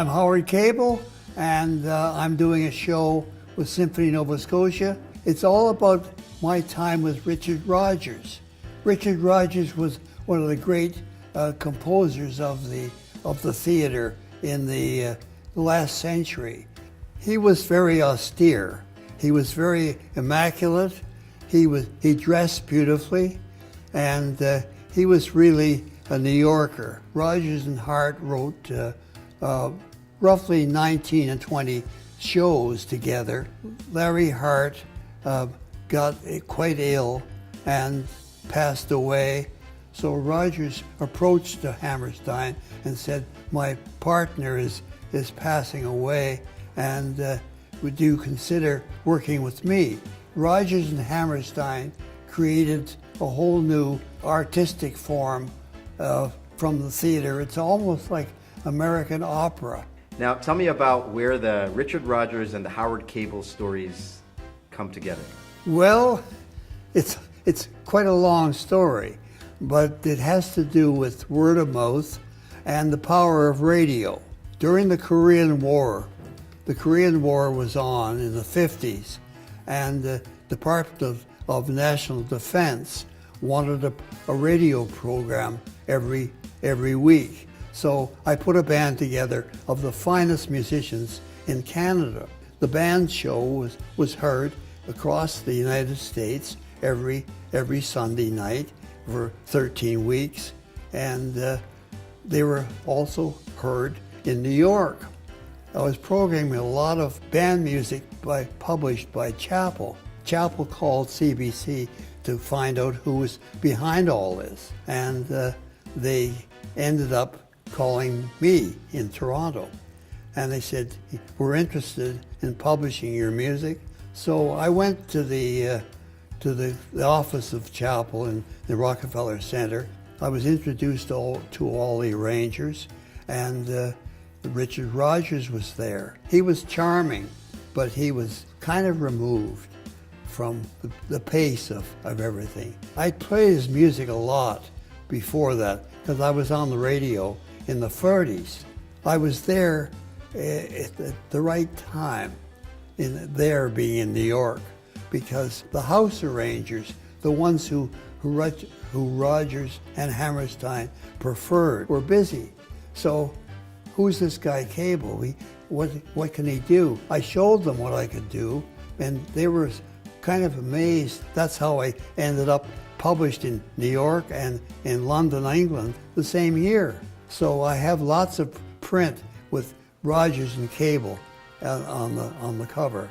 I'm Howard Cable, and I'm doing a show with Symphony Nova Scotia. It's all about my time with Richard Rodgers. Richard Rodgers was one of the great composers of the theater in the last century. He was very austere. He was very immaculate. He dressed beautifully, and he was really a New Yorker. Rodgers and Hart wrote roughly 19 and 20 shows together. Larry Hart got quite ill and passed away. So Rodgers approached Hammerstein and said, "My partner is passing away, and would you consider working with me?" Rodgers and Hammerstein created a whole new artistic form from the theater. It's almost like American opera. Now, tell me about where the Richard Rodgers and the Howard Cable stories come together. Well, it's quite a long story, but it has to do with word of mouth and the power of radio. During the Korean War was on in the 50s, and the Department of National Defense wanted a radio program every week. So I put a band together of the finest musicians in Canada. The band show was heard across the United States every Sunday night for 13 weeks, and they were also heard in New York. I was programming a lot of band music published by Chappell. Chappell called CBC to find out who was behind all this, and they ended up calling me in Toronto, and they said, "We're interested in publishing your music." So I went to the office of Chappell in the Rockefeller Center. I was introduced to all the arrangers, and Richard Rodgers was there. He was charming, but he was kind of removed from the pace of everything. I played his music a lot before that because I was on the radio in the 30s. I was there at the right time, being in New York, because the house arrangers, the ones who Rodgers and Hammerstein preferred, were busy. So, who's this guy Cable? What can he do? I showed them what I could do, and they were kind of amazed. That's how I ended up published in New York and in London, England, the same year. So I have lots of print with Rodgers and Cable on the cover.